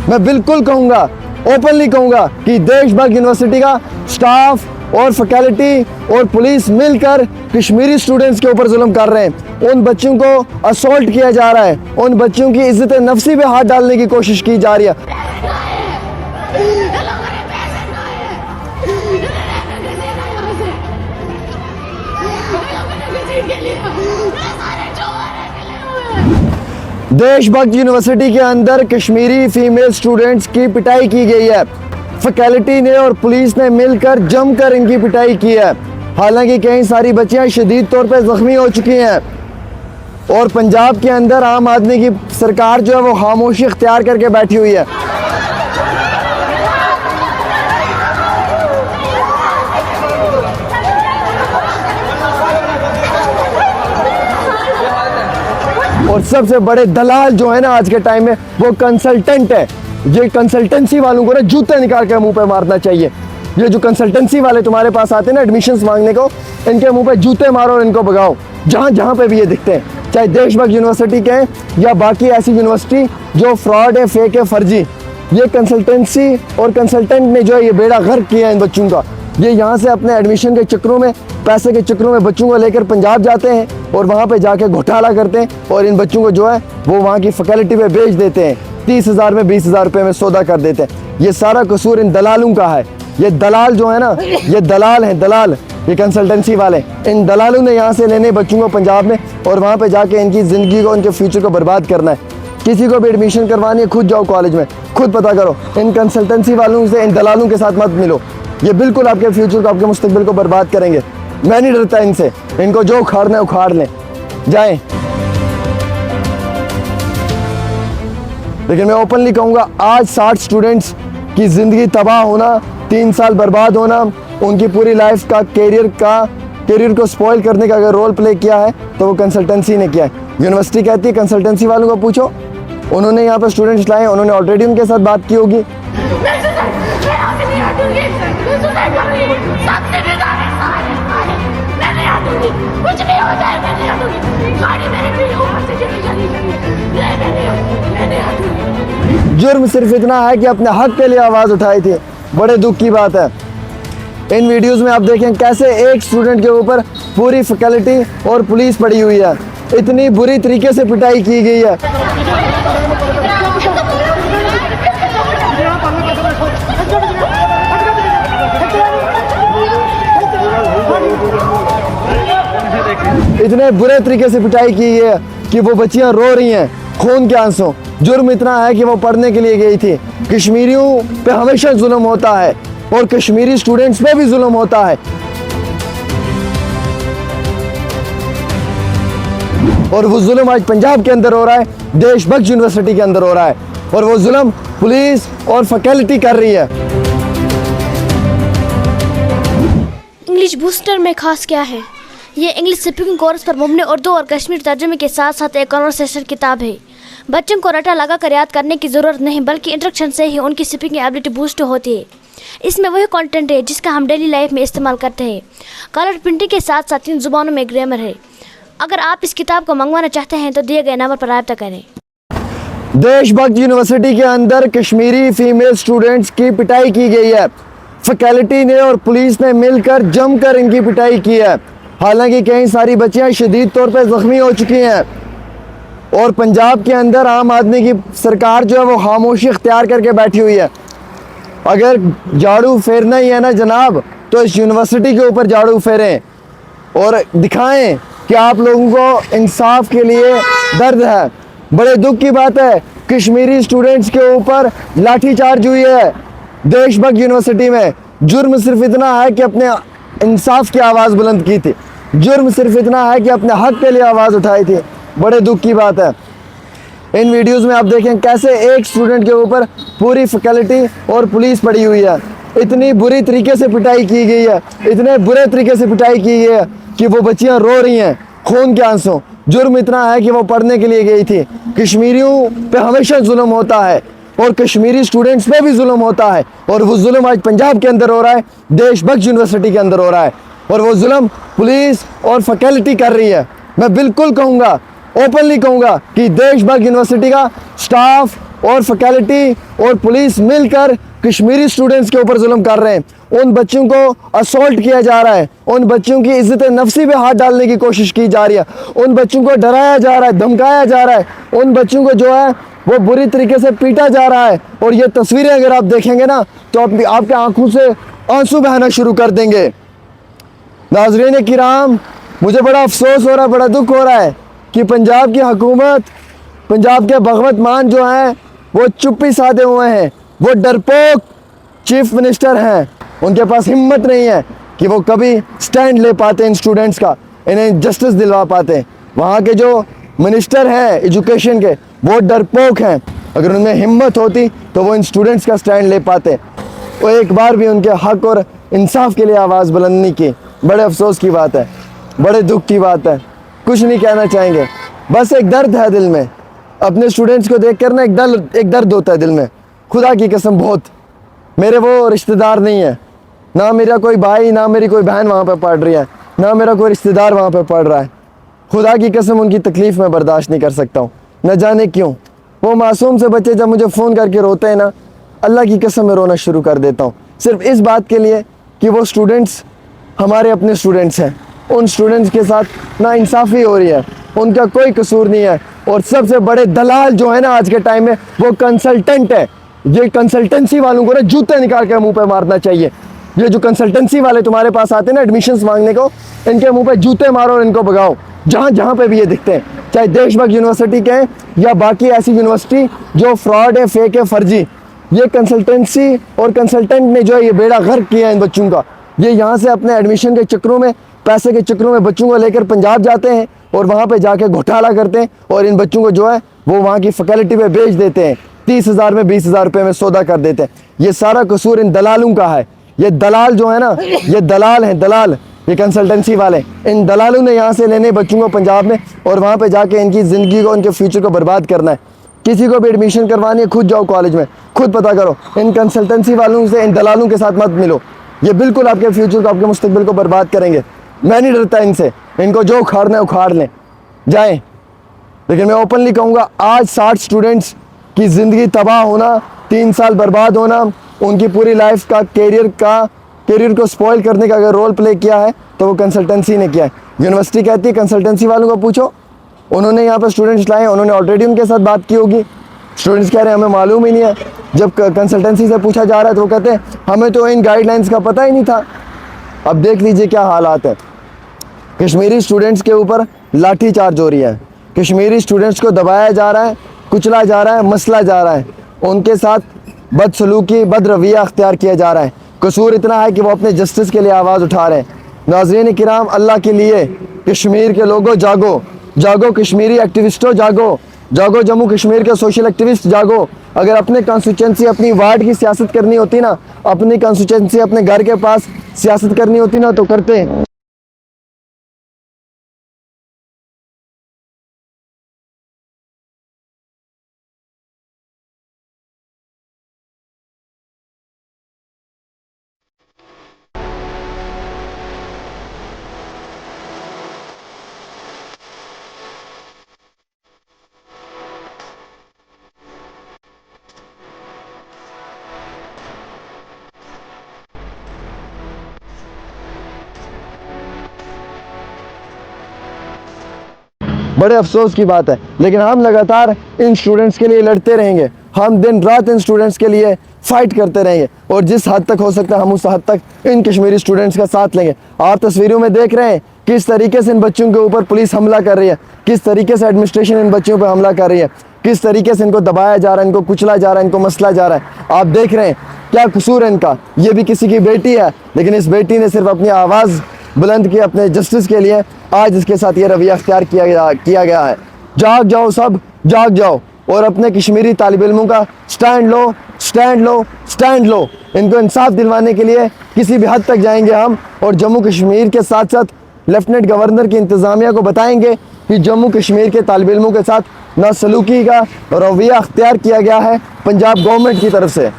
मैं बिल्कुल कहूँगा, ओपनली कहूँगा कि देशभक्त यूनिवर्सिटी का स्टाफ और फैकल्टी और पुलिस मिलकर कश्मीरी स्टूडेंट्स के ऊपर जुल्म कर रहे हैं। उन बच्चों को असॉल्ट किया जा रहा है, उन बच्चों की इज्जत नफ्सी पे हाथ डालने की कोशिश की जा रही है। देशभक्त यूनिवर्सिटी के अंदर कश्मीरी फीमेल स्टूडेंट्स की पिटाई की गई है। फैकल्टी ने और पुलिस ने मिलकर जमकर इनकी पिटाई की है। हालांकि कई सारी बच्चियां शदीद तौर पर जख्मी हो चुकी हैं और पंजाब के अंदर आम आदमी की सरकार जो है वो खामोशी इख्तियार करके बैठी हुई है। और सबसे बड़े दलाल जो है ना आज के टाइम में वो कंसल्टेंट है। ये कंसल्टेंसी वालों को ना जूते निकाल के मुंह पे मारना चाहिए। ये जो कंसल्टेंसी वाले तुम्हारे पास आते हैं ना एडमिशन्स मांगने को, इनके मुंह पे जूते मारो और इनको भगाओ जहाँ जहाँ पे भी ये दिखते हैं, चाहे देशभक्त यूनिवर्सिटी के हैं या बाकी ऐसी यूनिवर्सिटी जो फ्रॉड है, फेक है, फर्जी। ये कंसल्टेंसी और कंसल्टेंट ने जो है ये बेड़ा गर्क किया है इन बच्चों का। ये यहाँ से अपने एडमिशन के चक्करों में, पैसे के चक्करों में बच्चों को लेकर पंजाब जाते हैं और वहाँ पे जाके घोटाला करते हैं और इन बच्चों को जो है वो वहाँ की फैकल्टी पे बेच देते हैं। 30,000 में 20,000 रुपये में सौदा कर देते हैं। ये सारा कसूर इन दलालों का है। ये दलाल जो है ना, ये दलाल हैं, दलाल, ये कंसल्टेंसी वाले। इन दलालों ने यहाँ से लेने बच्चों को पंजाब में और वहाँ पे जाके इनकी ज़िंदगी को, उनके फ्यूचर को बर्बाद करना है। किसी को भी एडमिशन करवानी है खुद जाओ कॉलेज में, खुद पता करो। इन कंसल्टेंसी वालों से, इन दलालों के साथ मत मिलो। ये बिल्कुल आपके फ्यूचर को, आपके मुस्तकबिल को बर्बाद करेंगे। मैं नहीं डरता इनसे, इनको जो उखाड़ना है उखाड़ लें, जाएं। लेकिन मैं ओपनली कहूँगा आज 60 स्टूडेंट्स की ज़िंदगी तबाह होना, 3 साल बर्बाद होना, उनकी पूरी लाइफ का कैरियर को स्पॉइल करने का अगर रोल प्ले किया है तो वो कंसल्टेंसी ने किया है। यूनिवर्सिटी कहती है कंसल्टेंसी वालों को पूछो, उन्होंने यहाँ पर स्टूडेंट्स लाए, उन्होंने ऑलरेडी उनके साथ बात की होगी। जुर्म सिर्फ इतना है कि अपने हक के लिए आवाज़ उठाई थी। बड़े दुख की बात है। इन वीडियोस में आप देखें कैसे एक स्टूडेंट के ऊपर पूरी फैकल्टी और पुलिस पड़ी हुई है। इतनी बुरी तरीके से पिटाई की गई है। इतने बुरे तरीके से पिटाई की गई है कि वो बच्चियां रो रही हैं खून के आंसू। जुर्म इतना है कि वो पढ़ने के लिए गई थी। कश्मीरियों पे हमेशा जुल्म होता है और कश्मीरी स्टूडेंट्स पे भी जुल्म होता है। और वो जुल्म आज पंजाब के अंदर हो रहा है, देशभक्त यूनिवर्सिटी के अंदर हो रहा है और वो जुल्म पुलिस और फैकल्टी कर रही है। इंग्लिश बूस्टर में खास क्या है? ये इंग्लिश स्पीकिंग कोर्स पर मुबनी उर्दू और कश्मीर तर्जुमे के साथ साथ एक कन्वर्सेशन किताब है। बच्चों को रटा लगा कर याद करने की ज़रूरत नहीं, बल्कि इंस्ट्रक्शन से ही उनकी स्पीकिंग एबिलिटी बूस्ट होती है। इसमें वही कंटेंट है जिसका हम डेली लाइफ में इस्तेमाल करते हैं। कलर प्रिंटिंग के साथ साथ 3 ज़ुबानों में ग्रामर है। अगर आप इस किताब को मंगवाना चाहते हैं तो दिए गए नंबर पर राब्ता करें। देशभक्त यूनिवर्सिटी के अंदर कश्मीरी फीमेल स्टूडेंट्स की पिटाई की गई है। फैकल्टी ने और पुलिस ने मिलकर जमकर इनकी पिटाई की है। हालांकि कई सारी बच्चियां शदीद तौर पर जख्मी हो चुकी हैं और पंजाब के अंदर आम आदमी की सरकार जो है वो खामोशी इख्तियार करके बैठी हुई है। अगर झाड़ू फेरना ही है ना जनाब, तो इस यूनिवर्सिटी के ऊपर झाड़ू फेरें और दिखाएं कि आप लोगों को इंसाफ के लिए दर्द है। बड़े दुख की बात है, कश्मीरी स्टूडेंट्स के ऊपर लाठीचार्ज हुई है देशभक्त यूनिवर्सिटी में। जुर्म सिर्फ इतना है कि अपने इंसाफ की आवाज़ बुलंद की थी। जुर्म सिर्फ इतना है कि अपने हक के लिए आवाज़ उठाई थी। बड़े दुख की बात है। इन वीडियोस में आप देखें कैसे एक स्टूडेंट के ऊपर पूरी फैकल्टी और पुलिस पड़ी हुई है। इतनी बुरी तरीके से पिटाई की गई है, इतने बुरे तरीके से पिटाई की गई है कि वो बच्चियां रो रही हैं खून के आंसू। जुर्म इतना है कि वो पढ़ने के लिए गई थी। कश्मीरियों पे हमेशा जुल्म होता है और कश्मीरी स्टूडेंट्स पे भी जुल्म होता है और वो जुल्म आज पंजाब के अंदर हो रहा है, देशभक्त यूनिवर्सिटी के अंदर हो रहा है और वो जुल्म पुलिस और फैकल्टी कर रही है। मैं बिल्कुल कहूँगा, ओपनली कहूँगा कि देशभक्त यूनिवर्सिटी का स्टाफ और फैकल्टी और पुलिस मिलकर कश्मीरी स्टूडेंट्स के ऊपर जुल्म कर रहे हैं। उन बच्चों को असॉल्ट किया जा रहा है, उन बच्चों की इज्जत नफ्सी पे हाथ डालने की कोशिश की जा रही है, उन बच्चों को डराया जा रहा है, धमकाया जा रहा है, उन बच्चों को जो है वो बुरी तरीके से पीटा जा रहा है। और ये तस्वीरें अगर आप देखेंगे ना तो आपके आंखों से आंसू बहना शुरू कर देंगे। नाज़रीन किराम, मुझे बड़ा अफसोस हो रहा है, बड़ा दुख हो रहा है कि पंजाब की हुकूमत, पंजाब के भगवंत मान जो हैं वो चुप्पी साधे हुए हैं, वो डरपोक चीफ मिनिस्टर हैं। उनके पास हिम्मत नहीं है कि वो कभी स्टैंड ले पाते इन स्टूडेंट्स का, इन्हें जस्टिस दिलवा पाते। वहाँ के जो मिनिस्टर हैं एजुकेशन के वो डरपोक हैं, अगर उनमें हिम्मत होती तो वो इन स्टूडेंट्स का स्टैंड ले पाते। वो एक बार भी उनके हक और इंसाफ के लिए आवाज़ बुलंद नहीं की। बड़े अफसोस की बात है, बड़े दुख की बात है। कुछ नहीं कहना चाहेंगे, बस एक दर्द है दिल में। अपने स्टूडेंट्स को देख कर ना एक दर्द होता है दिल में, खुदा की कसम बहुत। मेरे वो रिश्तेदार नहीं है, ना मेरा कोई भाई, ना मेरी कोई बहन वहाँ पे पढ़ रही है, ना मेरा कोई रिश्तेदार वहाँ पे पढ़ रहा है। खुदा की कसम उनकी तकलीफ़ मैं बर्दाश्त नहीं कर सकता हूँ, न जाने क्यों। वो मासूम से बच्चे जब मुझे फ़ोन करके रोते हैं ना, अल्लाह की कसम मैं रोना शुरू कर देता हूँ, सिर्फ इस बात के लिए कि वो स्टूडेंट्स हमारे अपने स्टूडेंट्स हैं। उन स्टूडेंट्स के साथ ना इंसाफ़ी हो रही है, उनका कोई कसूर नहीं है। और सबसे बड़े दलाल जो है ना आज के टाइम में वो कंसल्टेंट है। ये कंसल्टेंसी वालों को ना जूते निकाल के मुंह पे मारना चाहिए। ये जो कंसल्टेंसी वाले तुम्हारे पास आते हैं ना एडमिशन्स मांगने को, इनके मुंह पे जूते मारो और इनको भगाओ जहाँ पे भी ये दिखते हैं, चाहे देशभक्त यूनिवर्सिटी के हैं या बाकी ऐसी यूनिवर्सिटी जो फ्रॉड है, फेक है, फर्जी। ये कंसल्टेंसी और कंसल्टेंट ने जो है ये बेड़ा गर्क किया है इन बच्चों का। ये यहाँ से अपने एडमिशन के चक्करों में, पैसे के चक्करों में बच्चों को लेकर पंजाब जाते हैं और वहाँ पे जाके घोटाला करते हैं और इन बच्चों को जो है वो वहाँ की फैकल्टी पे बेच देते हैं, 30,000 में 20,000 रुपये में सौदा कर देते हैं। ये सारा कसूर इन दलालों का है। ये दलाल जो है ना, ये दलाल हैं, दलाल, ये कंसल्टेंसी वाले। इन दलालों ने यहाँ से लेने बच्चों को पंजाब में और वहाँ पे जाके इनकी ज़िंदगी को, उनके फ्यूचर को बर्बाद करना है। किसी को भी एडमिशन करवानी है, खुद जाओ कॉलेज में, खुद पता करो। इन कंसल्टेंसी वालों से, इन दलालों के साथ मत मिलो, ये बिल्कुल आपके फ्यूचर को, आपके मुस्तकबिल को बर्बाद करेंगे। मैं नहीं डरता इनसे, इनको जो उखाड़ना है उखाड़ लें, जाएँ। लेकिन मैं ओपनली कहूँगा, आज 60 स्टूडेंट्स की ज़िंदगी तबाह होना, 3 साल बर्बाद होना, उनकी पूरी लाइफ का कैरियर को स्पॉइल करने का अगर रोल प्ले किया है तो वो कंसल्टेंसी ने किया है। यूनिवर्सिटी कहती है कंसल्टेंसी वालों को पूछो, उन्होंने यहाँ पर स्टूडेंट्स लाए, उन्होंने ऑलरेडी उनके साथ बात की होगी। स्टूडेंट्स कह रहे हैं हमें मालूम ही नहीं है। जब कंसल्टेंसी से पूछा जा रहा है तो वो कहते हैं हमें तो इन गाइडलाइंस का पता ही नहीं था। अब देख लीजिए क्या हालात हैं। कश्मीरी स्टूडेंट्स के ऊपर लाठी चार्ज हो रही है, कश्मीरी स्टूडेंट्स को दबाया जा रहा है, कुचला जा रहा है, मसला जा रहा है, उनके साथ बदसलूकी, बदरवैया अख्तियार किया जा रहा है। कसूर इतना है कि वो अपने जस्टिस के लिए आवाज़ उठा रहे हैं। नाज़रीन किराम, अल्लाह के लिए कश्मीर के लोगों जागो, जागो कश्मीरी एक्टिविस्टों जागो, जागो जम्मू कश्मीर के सोशल एक्टिविस्ट जागो। अगर अपने कॉन्स्टिट्यूंसी, अपनी वार्ड की सियासत करनी होती ना, अपनी कॉन्स्टिट्यूंसी, अपने घर के पास सियासत करनी होती ना तो करते। बड़े अफसोस की बात है, लेकिन हम लगातार इन स्टूडेंट्स के लिए लड़ते रहेंगे। हम दिन रात इन स्टूडेंट्स के लिए फ़ाइट करते रहेंगे और जिस हद तक हो सकता है हम उस हद तक इन कश्मीरी स्टूडेंट्स का साथ लेंगे। आप तस्वीरों में देख रहे हैं किस तरीके से इन बच्चों के ऊपर पुलिस हमला कर रही है, किस तरीके से एडमिनिस्ट्रेशन इन बच्चों पर हमला कर रही है, किस तरीके से इनको दबाया जा रहा है, इनको कुचला जा रहा है, इनको मसला जा रहा है। आप देख रहे हैं क्या कसूर है इनका। ये भी किसी की बेटी है, लेकिन इस बेटी ने सिर्फ अपनी आवाज़ बुलंद की अपने जस्टिस के लिए, आज इसके साथ ये रवैया अख्तियार किया गया है। जाग जाओ, सब जाग जाओ और अपने कश्मीरी तालिब इल्मों का स्टैंड लो, स्टैंड लो, स्टैंड लो। इनको इंसाफ दिलवाने के लिए किसी भी हद तक जाएंगे हम, और जम्मू कश्मीर के साथ साथ लेफ्टिनेंट गवर्नर की इंतज़ामिया को बताएंगे कि जम्मू कश्मीर के तालिब इल्मों के साथ नासलूकी का रवैया अख्तियार किया गया है पंजाब गवर्नमेंट की तरफ से।